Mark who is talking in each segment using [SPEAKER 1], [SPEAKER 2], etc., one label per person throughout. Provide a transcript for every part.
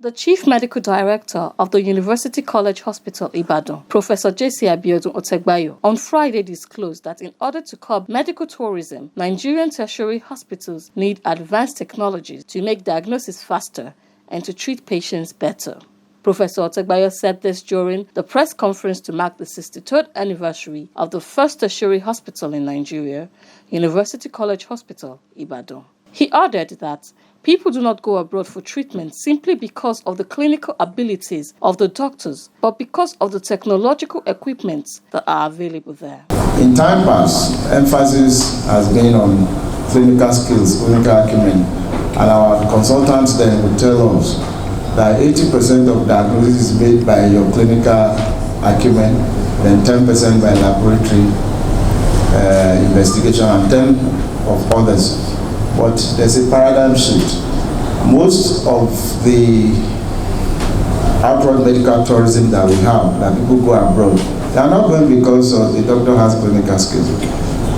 [SPEAKER 1] The Chief Medical Director of the University College Hospital, Ibadan, Professor Jesse Abiodun Otegbayo, on Friday disclosed that in order to curb medical tourism, Nigerian tertiary hospitals need advanced technologies to make diagnosis faster and to treat patients better. Professor Otegbayo said this during the press conference to mark the 63rd anniversary of the first tertiary hospital in Nigeria, University College Hospital, Ibadan. He added that people do not go abroad for treatment simply because of the clinical abilities of the doctors, but because of the technological equipment that are available there.
[SPEAKER 2] In time past, emphasis has been on clinical skills, clinical acumen, and our consultants then would tell us that 80% of diagnosis is made by your clinical acumen, then 10% by laboratory investigation, and 10% of others. But there's a paradigm shift. Most of the outward medical tourism that we have, that people go abroad, they are not going because the doctor has clinical skills.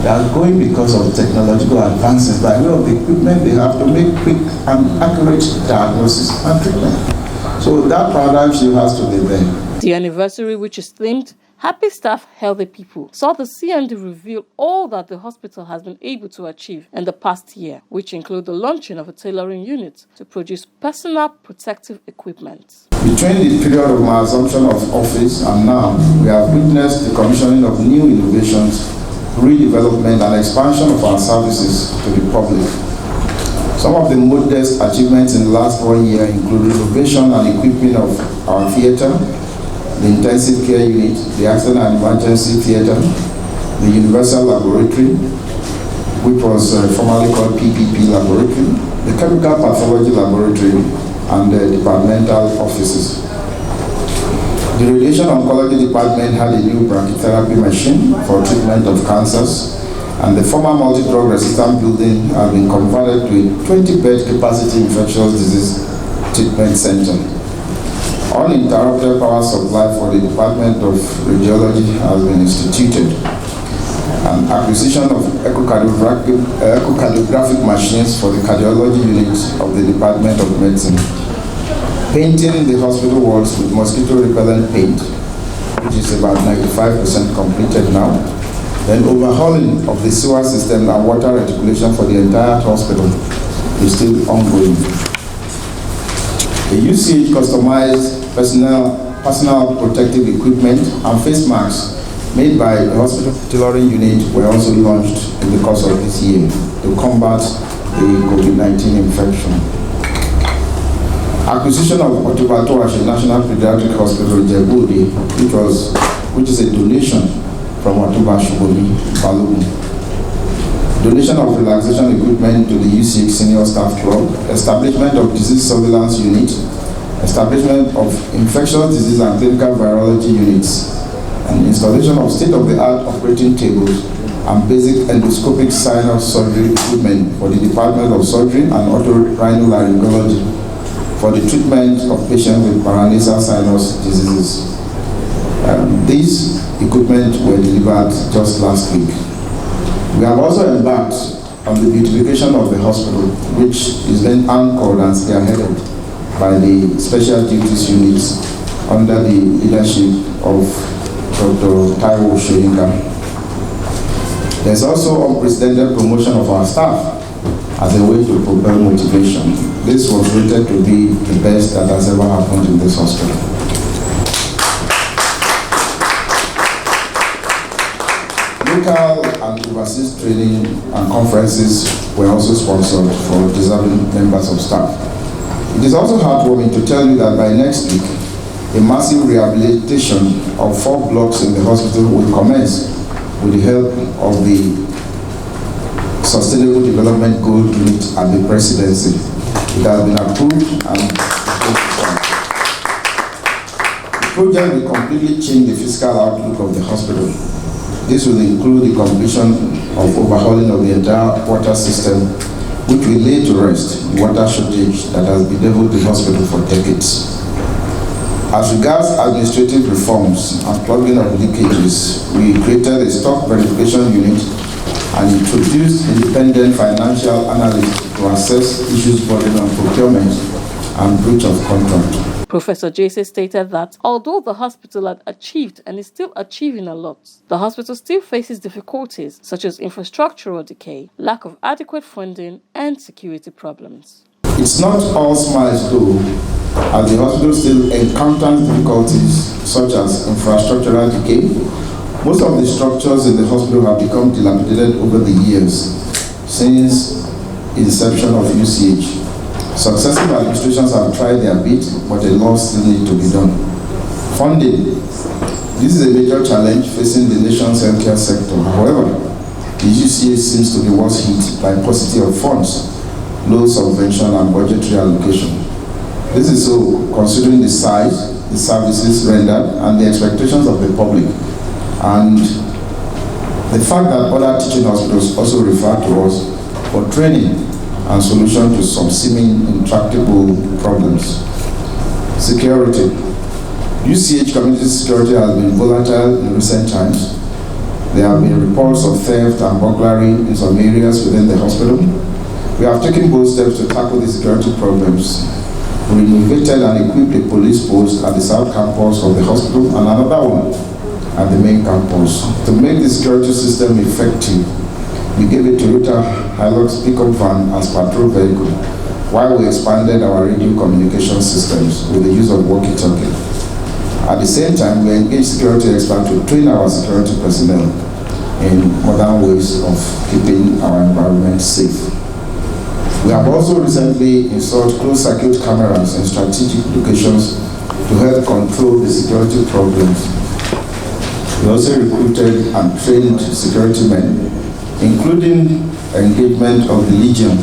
[SPEAKER 2] They are going because of technological advances by way of the equipment they have to make quick and accurate diagnosis and treatment. So that paradigm shift has to be there.
[SPEAKER 1] The anniversary, which is themed Happy Staff, Healthy People, saw the CMD reveal all that the hospital has been able to achieve in the past year, which include the launching of a tailoring unit to produce personal protective equipment.
[SPEAKER 2] Between the period of my assumption of office and now, we have witnessed the commissioning of new innovations, redevelopment and expansion of our services to the public. Some of the modest achievements in the last 1 year include renovation and equipping of our theatre, the intensive care unit, the accident and emergency theatre, the universal laboratory, which was formerly called PPP laboratory, the chemical pathology laboratory, and the departmental offices. The radiation oncology department had a new brachytherapy machine for treatment of cancers, and the former multi-drug resistant building has been converted to a 20-bed capacity infectious disease treatment center. Uninterrupted power supply for the Department of Radiology has been instituted, and acquisition of echocardiographic machines for the cardiology unit of the Department of Medicine. Painting the hospital walls with mosquito-repellent paint, which is about 95% completed now. Then overhauling of the sewer system and water reticulation for the entire hospital is still ongoing. The UCH customized personal protective equipment and face masks made by the hospital tailoring unit were also launched in the course of this year to combat the COVID-19 infection. Acquisition of Otebato National Pediatric Hospital, Jebudi, which is a donation from Otuba Shuboni, Balogun. Donation of relaxation equipment to the UCH Senior Staff Club, establishment of disease surveillance unit, establishment of infectious disease and clinical virology units, and installation of state-of-the-art operating tables and basic endoscopic sinus surgery equipment for the Department of Surgery and Otorhinolaryngology for the treatment of patients with paranasal sinus diseases. These equipment were delivered just last week. We have also embarked on the beautification of the hospital, which is then anchored and spearheaded by the special duties units under the leadership of Dr. Taiwo Shoyinka. There's also unprecedented promotion of our staff as a way to propel motivation. This was rated to be the best that has ever happened in this hospital. Local and overseas training and conferences were also sponsored for deserving members of staff. It is also heartwarming to tell you that by next week, a massive rehabilitation of 4 blocks in the hospital will commence with the help of the Sustainable Development Goal Unit at the Presidency. It has been approved and the project will completely change the fiscal outlook of the hospital. This will include the completion of overhauling of the entire water system, which will lay to rest the water shortage that has bedeviled the hospital for decades. As regards administrative reforms and plugging of leakages, we created a stock verification unit and introduced independent financial analysts to assess issues burden on procurement and breach of contract.
[SPEAKER 1] Professor Jesse stated that although the hospital had achieved and is still achieving a lot, the hospital still faces difficulties such as infrastructural decay, lack of adequate funding, and security problems.
[SPEAKER 2] It's not all smiles though, as the hospital still encounters difficulties such as infrastructural decay. Most of the structures in the hospital have become dilapidated over the years since inception of UCH. Successive administrations have tried their bit, but a lot still needs to be done. Funding. This is a major challenge facing the nation's healthcare sector. However, the UCH seems to be worse hit by paucity of funds, low subvention and budgetary allocation. This is so considering the size, the services rendered, and the expectations of the public. And the fact that other teaching hospitals also refer to us for training and solution to some seeming intractable problems. Security. UCH community security has been volatile in recent times. There have been reports of theft and burglary in some areas within the hospital. We have taken bold steps to tackle the security problems. We renovated and equipped a police post at the south campus of the hospital and another one at the main campus. To make the security system effective, we gave a Toyota Hilux pickup van as patrol vehicle, while we expanded our radio communication systems with the use of walkie-talkie. At the same time, we engaged security experts to train our security personnel in modern ways of keeping our environment safe. We have also recently installed closed-circuit cameras in strategic locations to help control the security problems. We also recruited and trained security men, including engagement of the Legion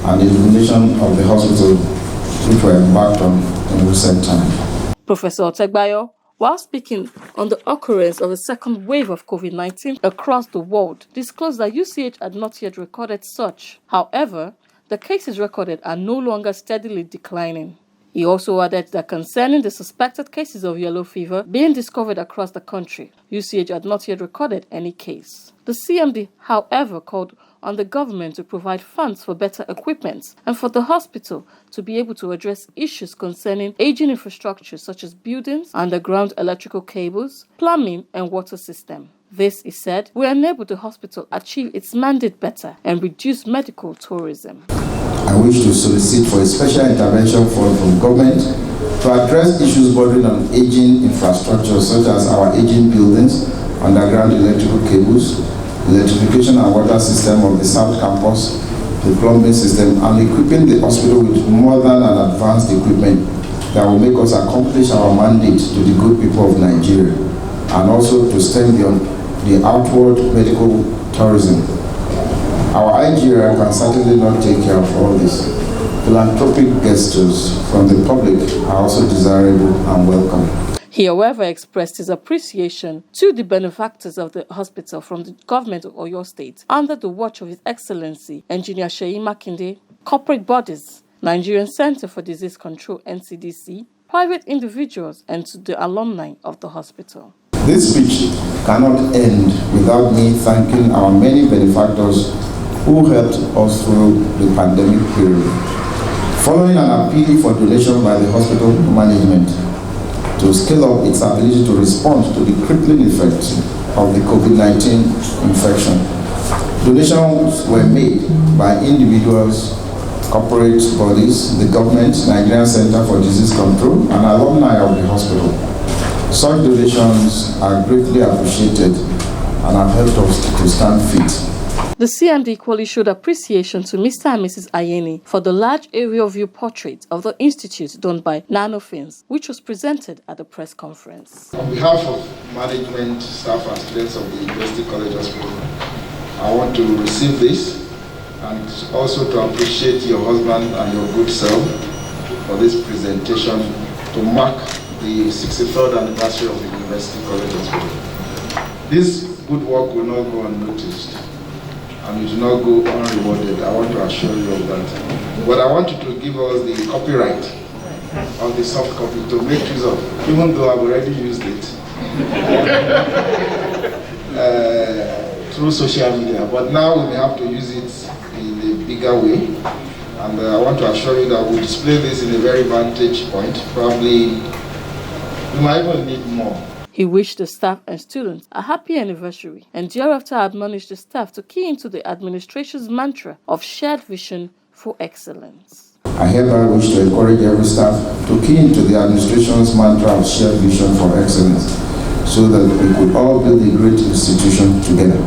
[SPEAKER 2] and illumination of the hospital, which were embarked on in recent times.
[SPEAKER 1] Professor Otegbayo, while speaking on the occurrence of a second wave of COVID-19 across the world, disclosed that UCH had not yet recorded such. However, the cases recorded are no longer steadily declining. He also added that concerning the suspected cases of yellow fever being discovered across the country, UCH had not yet recorded any case. The CMD, however, called on the government to provide funds for better equipment and for the hospital to be able to address issues concerning aging infrastructure such as buildings, underground electrical cables, plumbing, and water system. This, he said, will enable the hospital achieve its mandate better and reduce medical tourism.
[SPEAKER 2] I wish to solicit for a special intervention from government to address issues bordering on aging infrastructure such as our aging buildings, underground electrical cables, electrification and water system of the South Campus, the plumbing system, and equipping the hospital with modern and advanced equipment that will make us accomplish our mandate to the good people of Nigeria, and also to stem the outward medical tourism. Our IGR can certainly not take care of all this. Philanthropic gestures from the public are also desirable and welcome.
[SPEAKER 1] He, however, expressed his appreciation to the benefactors of the hospital from the government of Oyo State under the watch of His Excellency Engineer Seyi Makinde, corporate bodies, Nigerian Center for Disease Control (NCDC), private individuals, and to the alumni of the hospital.
[SPEAKER 2] This speech cannot end without me thanking our many benefactors who helped us through the pandemic period. Following an appeal for donation by the hospital management to scale up its ability to respond to the crippling effects of the COVID-19 infection, donations were made by individuals, corporate bodies, the government, Nigerian Center for Disease Control, and alumni of the hospital. Such donations are greatly appreciated and have helped us to stand fit.
[SPEAKER 1] The CMD equally showed appreciation to Mr. and Mrs. Ayeni for the large aerial view portrait of the institute done by Nanofins, which was presented at the press conference.
[SPEAKER 2] On behalf of management, staff, and students of the University College Hospital, I want to receive this and also to appreciate your husband and your good self for this presentation to mark the 63rd anniversary of the University College Hospital. This good work will not go unnoticed and it will not go unrewarded. I want to assure you of that. But I want you to give us the copyright of the soft copy to make use of, even though I've already used it through social media. But now we may have to use it in a bigger way. And I want to assure you that we'll display this in a very vantage point. Probably we might even need more.
[SPEAKER 1] He wished the staff and students a happy anniversary and thereafter admonished the staff to key into the administration's mantra of shared vision for excellence.
[SPEAKER 2] I hereby wish to encourage every staff to key into the administration's mantra of shared vision for excellence so that we could all build a great institution together.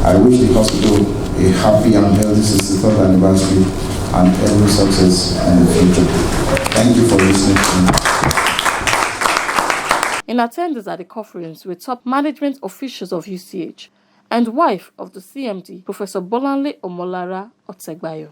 [SPEAKER 2] I wish the hospital a happy and healthy 63rd anniversary and every success in the future. Thank you for listening to me.
[SPEAKER 1] In attendance at the conference were top management officials of UCH and wife of the CMD, Professor Bolanle Omolara Otegbayo.